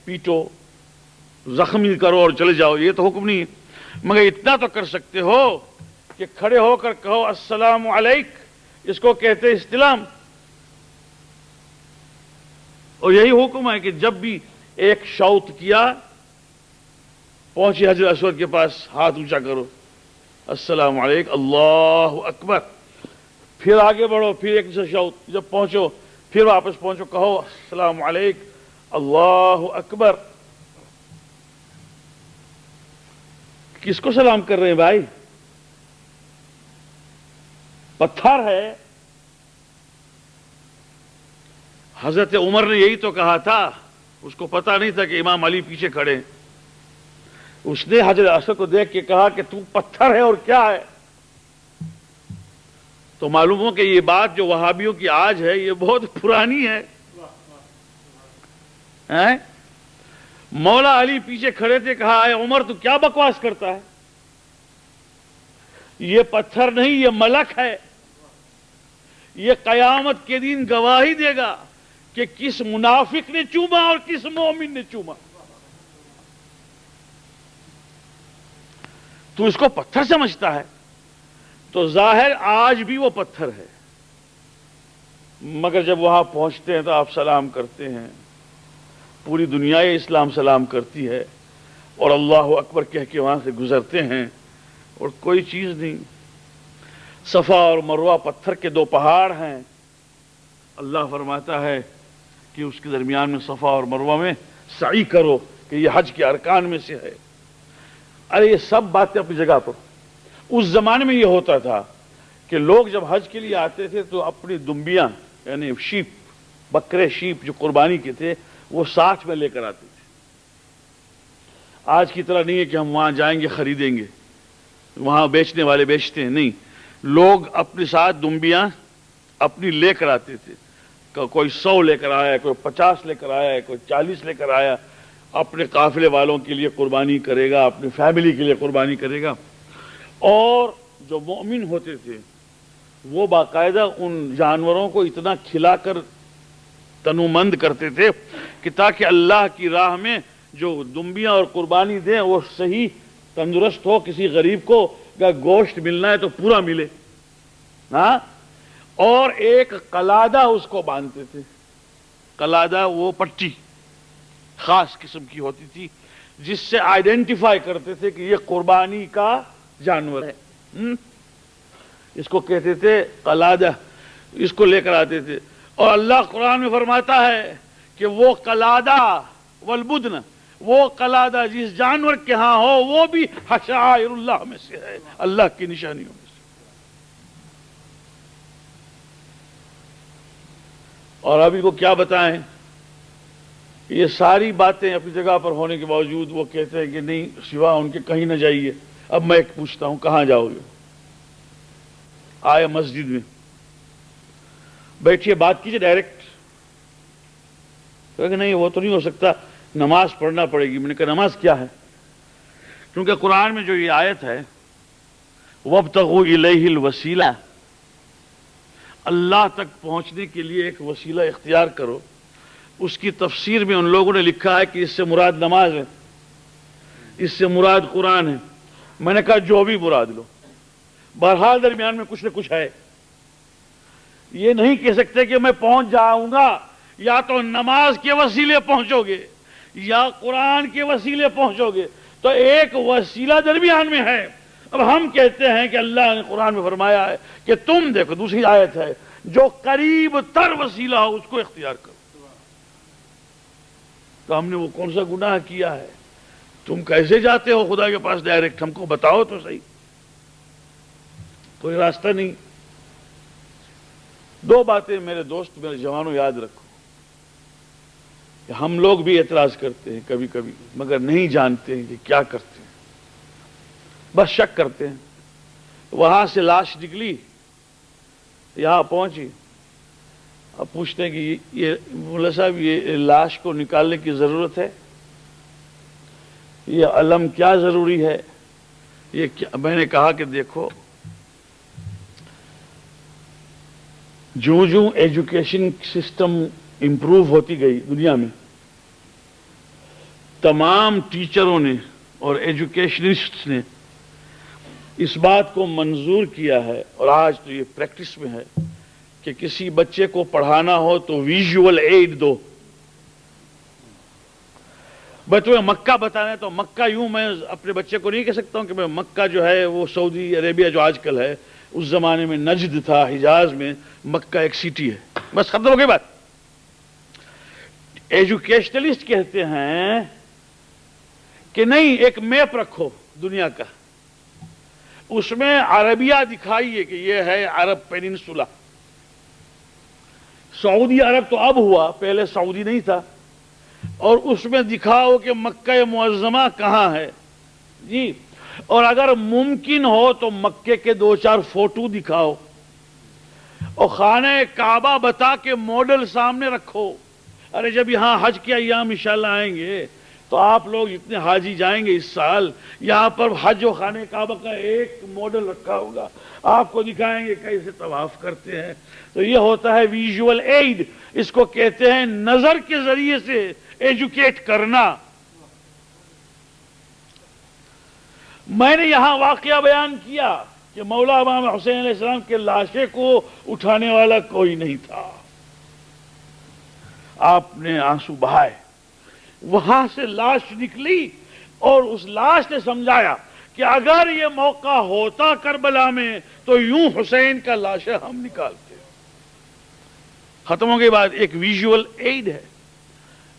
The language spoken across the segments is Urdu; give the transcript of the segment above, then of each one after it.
پیٹو، زخمی کرو اور چلے جاؤ، یہ تو حکم نہیں ہے، مگر اتنا تو کر سکتے ہو کہ کھڑے ہو کر کہو السلام علیک، اس کو کہتے استلام۔ اور یہی حکم ہے کہ جب بھی ایک شوط کیا، پہنچی حجر اسود کے پاس، ہاتھ اونچا کرو، السلام علیکم، اللہ اکبر، پھر آگے بڑھو، پھر ایک سے شوط، جب پہنچو پھر واپس پہنچو، کہو السلام علیکم، اللہ اکبر۔ کس کو سلام کر رہے ہیں بھائی؟ پتھر ہے۔ حضرت عمر نے یہی تو کہا تھا، اس کو پتا نہیں تھا کہ امام علی پیچھے کھڑے ہیں، اس نے حجر اسود کو دیکھ کے کہا کہ تو پتھر ہے اور کیا ہے؟ تو معلوم ہو کہ یہ بات جو وہابیوں کی آج ہے یہ بہت پرانی ہے۔ مولا علی پیچھے کھڑے تھے، کہا اے عمر تو کیا بکواس کرتا ہے؟ یہ پتھر نہیں، یہ ملک ہے، یہ قیامت کے دن گواہی دے گا کہ کس منافق نے چوما اور کس مومن نے چوما۔ تو اس کو پتھر سمجھتا ہے، تو ظاہر آج بھی وہ پتھر ہے، مگر جب وہاں پہنچتے ہیں تو آپ سلام کرتے ہیں، پوری دنیا اسلام سلام کرتی ہے، اور اللہ اکبر کہہ کے وہاں سے گزرتے ہیں، اور کوئی چیز نہیں۔ صفا اور مروہ پتھر کے دو پہاڑ ہیں، اللہ فرماتا ہے کہ اس کے درمیان میں صفا اور مروہ میں سعی کرو، کہ یہ حج کے ارکان میں سے ہے۔ ارے یہ سب باتیں اپنی جگہ پر۔ اس زمانے میں یہ ہوتا تھا کہ لوگ جب حج کے لیے آتے تھے تو اپنی دمبیاں، یعنی شیپ، بکرے شیپ جو قربانی کے تھے، وہ ساتھ میں لے کر آتے تھے۔ آج کی طرح نہیں ہے کہ ہم وہاں جائیں گے خریدیں گے، وہاں بیچنے والے بیچتے ہیں، نہیں، لوگ اپنے ساتھ دمبیاں اپنی لے کر آتے تھے، کوئی 100 لے کر آیا، کوئی 50 لے کر آیا، کوئی 40 لے کر آیا، اپنے قافلے والوں کے لیے قربانی کرے گا، اپنی فیملی کے لیے قربانی کرے گا۔ اور جو مومن ہوتے تھے وہ باقاعدہ ان جانوروں کو اتنا کھلا کر تنومند کرتے تھے کہ تاکہ اللہ کی راہ میں جو دمبیاں اور قربانی دیں وہ صحیح تندرست ہو، کسی غریب کو گوشت ملنا ہے تو پورا ملے، ہاں۔ اور ایک قلادہ اس کو باندھتے تھے، قلادہ وہ پٹی خاص قسم کی ہوتی تھی جس سے آئیڈینٹیفائی کرتے تھے کہ یہ قربانی کا جانور ہے، اس کو کہتے تھے قلادہ، اس کو لے کر آتے تھے۔ اور اللہ قرآن میں فرماتا ہے کہ وہ قلادہ والبدن، وہ قلادہ جس جانور کے ہاں ہو وہ بھی شعائر اللہ میں سے ہے، اللہ کی نشانیوں میں سے۔ اور ابھی کو کیا بتائیں، یہ ساری باتیں اپنی جگہ پر ہونے کے باوجود وہ کہتے ہیں کہ نہیں، سوا ان کے کہیں نہ جائیے۔ اب میں ایک پوچھتا ہوں، کہاں جاؤ گے؟ آئے مسجد میں بیٹھیے، بات کیجیے ڈائریکٹ۔ کہ نہیں وہ تو نہیں ہو سکتا، نماز پڑھنا پڑے گی۔ میں نے کہا نماز کیا ہے؟ کیونکہ قرآن میں جو یہ آیت ہے وَابْتَغُوا إِلَيْهِ الْوَسِيلَةَ، اللہ تک پہنچنے کے لیے ایک وسیلہ اختیار کرو۔ اس کی تفسیر میں ان لوگوں نے لکھا ہے کہ اس سے مراد نماز ہے، اس سے مراد قرآن ہے۔ میں نے کہا جو بھی مراد لو، بہرحال درمیان میں کچھ نہ کچھ ہے۔ یہ نہیں کہہ سکتے کہ میں پہنچ جاؤں گا، یا تو نماز کے وسیلے پہنچو گے یا قرآن کے وسیلے پہنچو گے، تو ایک وسیلہ درمیان میں ہے۔ اب ہم کہتے ہیں کہ اللہ نے قرآن میں فرمایا ہے کہ تم دیکھو، دوسری آیت ہے، جو قریب تر وسیلہ ہو اس کو اختیار کرو۔ تو ہم نے وہ کون سا گناہ کیا ہے؟ تم کیسے جاتے ہو خدا کے پاس ڈائریکٹ؟ ہم کو بتاؤ تو صحیح، کوئی راستہ نہیں۔ دو باتیں میرے دوست، میرے جوانوں، یاد رکھو کہ ہم لوگ بھی اعتراض کرتے ہیں کبھی کبھی، مگر نہیں جانتے ہیں کہ کیا کرتے ہیں، بس شک کرتے ہیں۔ وہاں سے لاش نکلی، یہاں پہنچی، اب پوچھتے ہیں کہ یہ مولا صاحب یہ لاش کو نکالنے کی ضرورت ہے، یہ علم کیا ضروری ہے، یہ کیا؟ میں نے کہا کہ دیکھو، جو ایجوکیشن سسٹم امپروو ہوتی گئی دنیا میں، تمام ٹیچروں نے اور ایجوکیشنسٹ نے اس بات کو منظور کیا ہے، اور آج تو یہ پریکٹس میں ہے کہ کسی بچے کو پڑھانا ہو تو ویژول ایڈ دو. بچوں میں مکہ بتانا ہے تو مکہ یوں میں اپنے بچے کو نہیں کہہ سکتا ہوں کہ میں مکہ جو ہے وہ سعودی عربیہ جو آج کل ہے، اس زمانے میں نجد تھا، حجاز میں مکہ ایک سٹی ہے، بس ختم ہو گئی بات. ایجوکیشنلسٹ کہتے ہیں کہ نہیں، ایک میپ رکھو دنیا کا، اس میں عربیہ دکھائیے کہ یہ ہے عرب پیننسولا. سعودی عرب تو اب ہوا، پہلے سعودی نہیں تھا، اور اس میں دکھاؤ کہ مکہ معظمہ کہاں ہے جی. اور اگر ممکن ہو تو مکے کے 2-4 فوٹو دکھاؤ، اور خانہ کعبہ بتا کے ماڈل سامنے رکھو. ارے جب یہاں حج کے ایام انشاءاللہ آئیں گے تو آپ لوگ جتنے حاجی جائیں گے اس سال، یہاں پر حج و خانہ کعبہ کا ایک ماڈل رکھا ہوگا، آپ کو دکھائیں گے کیسے طواف کرتے ہیں. تو یہ ہوتا ہے ویژول ایڈ، اس کو کہتے ہیں نظر کے ذریعے سے ایجوکیٹ کرنا. میں نے یہاں واقعہ بیان کیا کہ مولا امام حسین علیہ السلام کے لاشے کو اٹھانے والا کوئی نہیں تھا، آپ نے آنسو بہائے، وہاں سے لاش نکلی، اور اس لاش نے سمجھایا کہ اگر یہ موقع ہوتا کربلا میں تو یوں حسین کا لاشا ہم نکالتے. ختم ہو گئی بات. ایک ویژول ایڈ ہے،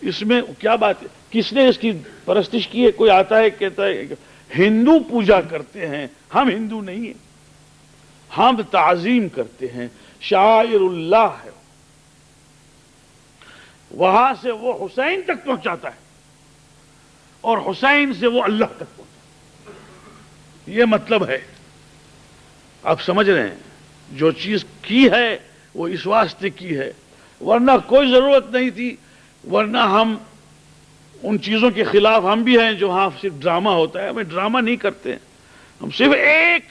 اس میں کیا بات ہے؟ کس نے اس کی پرستش کی ہے؟ کوئی آتا ہے کہتا ہے ہندو پوجا کرتے ہیں، ہم ہندو نہیں ہیں، ہم تعظیم کرتے ہیں، شاعر اللہ ہے، وہاں سے وہ حسین تک پہنچاتا ہے اور حسین سے وہ اللہ تک پہنچاتا ہے. یہ مطلب ہے. آپ سمجھ رہے ہیں، جو چیز کی ہے وہ اس واسطے کی ہے، ورنہ کوئی ضرورت نہیں تھی. ورنہ ہم ان چیزوں کے خلاف ہم بھی ہیں جو ہاں صرف ڈرامہ ہوتا ہے. ہمیں ڈرامہ نہیں کرتے ہیں، ہم صرف ایک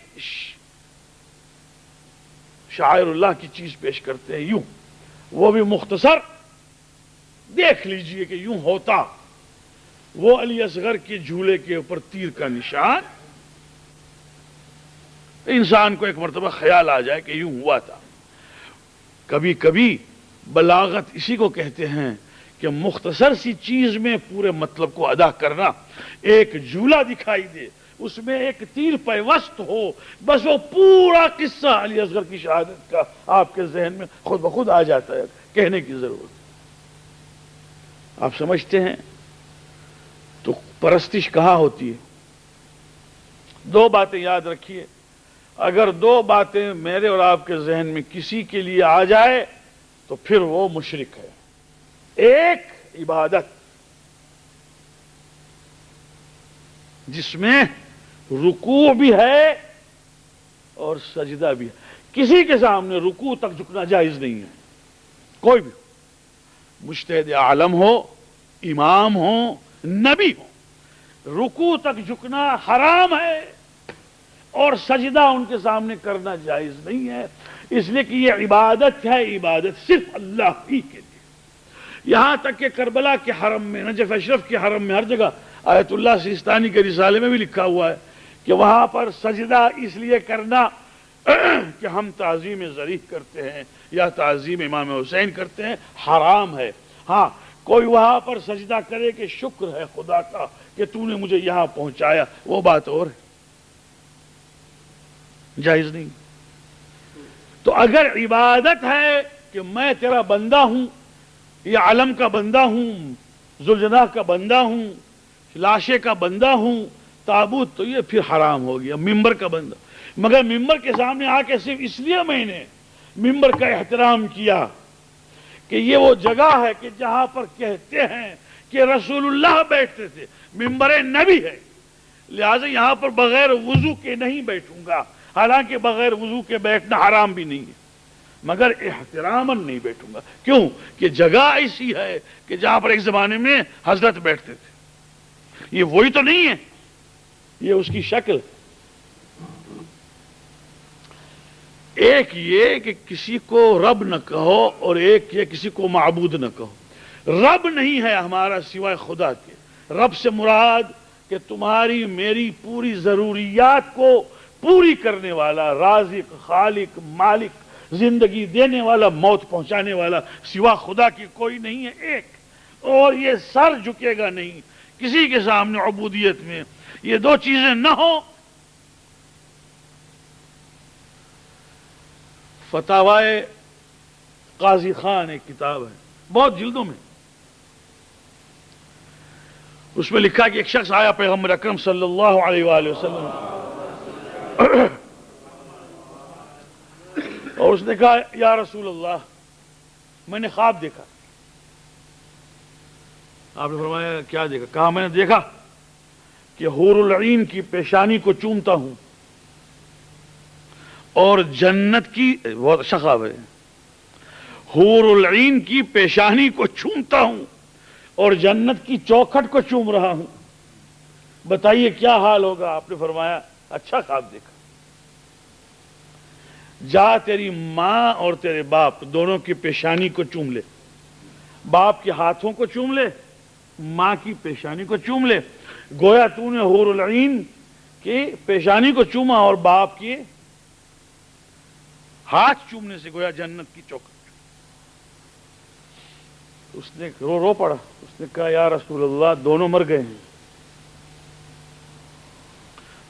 شاعر اللہ کی چیز پیش کرتے ہیں، یوں، وہ بھی مختصر. دیکھ لیجئے کہ یوں ہوتا، وہ علی اصغر کے جھولے کے اوپر تیر کا نشان. انسان کو ایک مرتبہ خیال آ جائے کہ یوں ہوا تھا. کبھی کبھی بلاغت اسی کو کہتے ہیں کہ مختصر سی چیز میں پورے مطلب کو ادا کرنا. ایک جھولا دکھائی دے، اس میں ایک تیر پیوست ہو، بس وہ پورا قصہ علی اصغر کی شہادت کا آپ کے ذہن میں خود بخود آ جاتا ہے، کہنے کی ضرورت. آپ سمجھتے ہیں؟ تو پرستش کہاں ہوتی ہے؟ 2 باتیں یاد رکھیے. اگر 2 باتیں میرے اور آپ کے ذہن میں کسی کے لیے آ جائے تو پھر وہ مشرک ہے. ایک عبادت جس میں رکوع بھی ہے اور سجدہ بھی ہے. کسی کے سامنے رکوع تک جھکنا جائز نہیں ہے، کوئی بھی، مجتہد عالم ہو، امام ہو، نبی ہو. رکوع تک جھکنا حرام ہے اور سجدہ ان کے سامنے کرنا جائز نہیں ہے، اس لیے کہ یہ عبادت ہے، عبادت صرف اللہ ہی کے لیے. یہاں تک کہ کربلا کے حرم میں، نجف اشرف کے حرم میں، ہر جگہ آیت اللہ سیستانی کے رسالے میں بھی لکھا ہوا ہے کہ وہاں پر سجدہ اس لیے کرنا کہ ہم تعظیم ذریح کرتے ہیں یا تعظیم امام حسین کرتے ہیں، حرام ہے. ہاں، کوئی وہاں پر سجدہ کرے کہ شکر ہے خدا کا کہ تو نے مجھے یہاں پہنچایا، وہ بات اور ہے، جائز نہیں. تو اگر عبادت ہے کہ میں تیرا بندہ ہوں، یہ علم کا بندہ ہوں، ذوالجناح کا بندہ ہوں، لاشے کا بندہ ہوں، تابوت، تو یہ پھر حرام ہو گیا. ممبر کا بندہ، مگر ممبر کے سامنے آ کے صرف اس لیے میں نے ممبر کا احترام کیا کہ یہ وہ جگہ ہے کہ جہاں پر کہتے ہیں کہ رسول اللہ بیٹھتے تھے، ممبر نبی ہے، لہذا یہاں پر بغیر وضو کے نہیں بیٹھوں گا. حالانکہ بغیر وضو کے بیٹھنا حرام بھی نہیں ہے، مگر احتراماً نہیں بیٹھوں گا. کیوں؟ کہ جگہ ایسی ہے کہ جہاں پر ایک زمانے میں حضرت بیٹھتے تھے. یہ وہی تو نہیں ہے، یہ اس کی شکل. ایک یہ کہ کسی کو رب نہ کہو، اور ایک یہ کسی کو معبود نہ کہو. رب نہیں ہے ہمارا سوائے خدا کے، رب سے مراد کہ تمہاری میری پوری ضروریات کو پوری کرنے والا، رازق، خالق، مالک، زندگی دینے والا، موت پہنچانے والا سوا خدا کی کوئی نہیں ہے، ایک، اور یہ سر جھکے گا نہیں کسی کے سامنے عبودیت میں، یہ دو چیزیں نہ ہوں۔ فتاوائے قاضی خان ایک کتاب ہے، بہت جلدوں میں، اس میں لکھا کہ ایک شخص آیا پیغمبر اکرم صلی اللہ علیہ وآلہ وسلم اور اس نے کہا یا رسول اللہ میں نے خواب دیکھا۔ آپ نے فرمایا کیا دیکھا؟ کہا میں نے دیکھا کہ حور العین کی پیشانی کو چومتا ہوں اور جنت کی، بہت اچھا خواب ہے، حور العین کی پیشانی کو چومتا ہوں اور جنت کی چوکھٹ کو چوم رہا ہوں، بتائیے کیا حال ہوگا؟ آپ نے فرمایا اچھا خواب دیکھا، جا تیری ماں اور تیرے باپ دونوں کی پیشانی کو چوم لے، باپ کے ہاتھوں کو چوم لے، ماں کی پیشانی کو چوم لے، گویا تو نے حور العین کی پیشانی کو چوما اور باپ کی ہاتھ چومنے سے گویا جنت کی چوکھٹ۔ اس نے رو پڑا، اس نے کہا یا رسول اللہ دونوں مر گئے ہیں،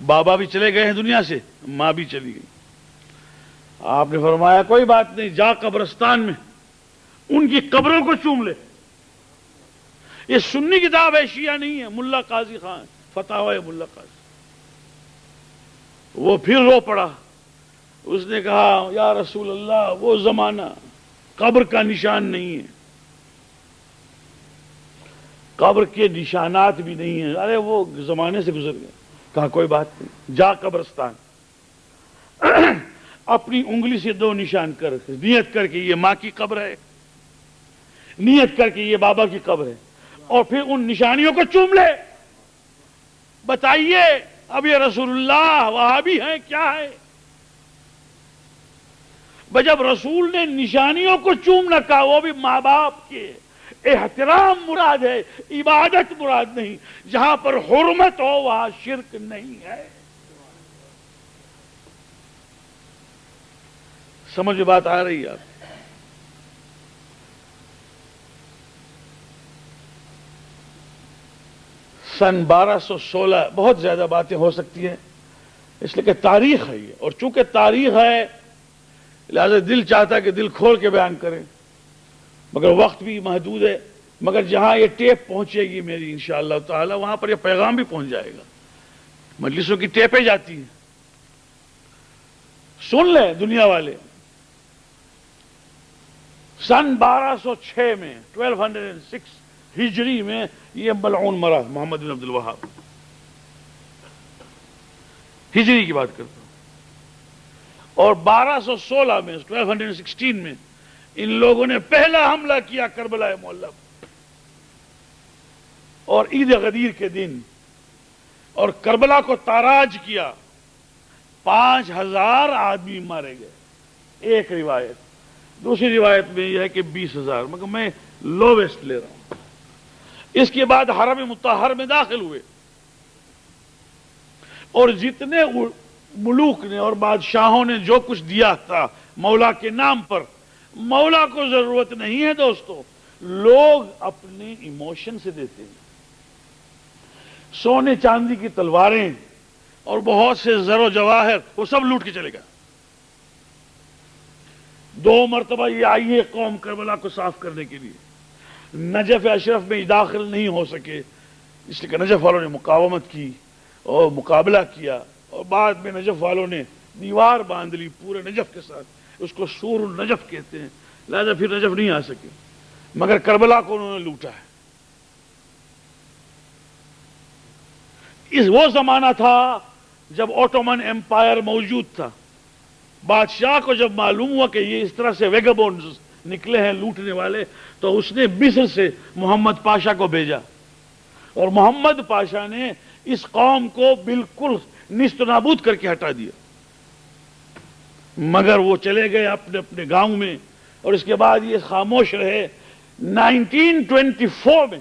بابا بھی چلے گئے ہیں دنیا سے، ماں بھی چلی گئی۔ آپ نے فرمایا کوئی بات نہیں، جا قبرستان میں ان کی قبروں کو چوم لے۔ یہ سنی کتاب ہے، شیعہ نہیں ہے، ملا قاضی خان، فتاوی ملا قاضی۔ وہ پھر رو پڑا، اس نے کہا یا رسول اللہ وہ زمانہ قبر کا نشان نہیں ہے، قبر کے نشانات بھی نہیں ہیں، ارے وہ زمانے سے گزر گئے۔ کہا کوئی بات نہیں، جا قبرستان اپنی انگلی سے دو نشان کر، نیت کر کے یہ ماں کی قبر ہے، نیت کر کے یہ بابا کی قبر ہے، اور پھر ان نشانیوں کو چوم لے۔ بتائیے اب یہ رسول اللہ وہابی ہیں کیا ہے؟ جب رسول نے نشانیوں کو چومنا کہا، وہ بھی ماں باپ کے، احترام مراد ہے، عبادت مراد نہیں، جہاں پر حرمت ہو وہاں شرک نہیں ہے۔ سمجھ میں بات آ رہی ہے آپ؟ سن 1216، بہت زیادہ باتیں ہو سکتی ہیں اس لیے کہ تاریخ ہے یہ، اور چونکہ تاریخ ہے لہذا دل چاہتا ہے کہ دل کھول کے بیان کریں، مگر وقت بھی محدود ہے۔ مگر جہاں یہ ٹیپ پہنچے گی میری انشاءاللہ تعالی، وہاں پر یہ پیغام بھی پہنچ جائے گا۔ مجلسوں کی ٹیپیں جاتی ہیں، سن لیں دنیا والے۔ سن 1206 میں 1206 ہجری میں یہ ملعون مرا، محمد بن عبد الوہاب، ہجری کی بات کرتا ہوں، اور 1216 میں 1216 میں ان لوگوں نے پہلا حملہ کیا کربلا معلی پر، اور عید غدیر کے دن، اور کربلا کو تاراج کیا، 5000 آدمی مارے گئے، ایک روایت۔ دوسری روایت میں یہ ہے کہ 20,000، مگر میں لوویسٹ لے رہا ہوں۔ اس کے بعد حرم مطہر میں داخل ہوئے، اور جتنے ملوک نے اور بادشاہوں نے جو کچھ دیا تھا مولا کے نام پر، مولا کو ضرورت نہیں ہے دوستو، لوگ اپنے ایموشن سے دیتے ہیں۔ سونے چاندی کی تلواریں اور بہت سے زر و جواہر وہ سب لوٹ کے چلے گئے۔ 2 مرتبہ یہ آئی ہے قوم کربلا کو صاف کرنے کے لیے، نجف اشرف میں داخل نہیں ہو سکے، اس لیے کہ نجف والوں نے مقاومت کی اور مقابلہ کیا، اور بعد میں نجف والوں نے دیوار باندھ لی پورے نجف کے ساتھ، اس کو سور النجف کہتے ہیں، لہذا پھر نجف نہیں آ سکے، مگر کربلا کو انہوں نے لوٹا ہے۔ وہ زمانہ تھا جب اوٹومن ایمپائر موجود تھا۔ بادشاہ کو جب معلوم ہوا کہ یہ اس طرح سے ویگابونڈز نکلے ہیں لوٹنے والے، تو اس نے مصر سے محمد پاشا کو بھیجا، اور محمد پاشا نے اس قوم کو بالکل نیست و نابود کر کے ہٹا دیا، مگر وہ چلے گئے اپنے اپنے گاؤں میں، اور اس کے بعد یہ خاموش رہے۔ 1924 میں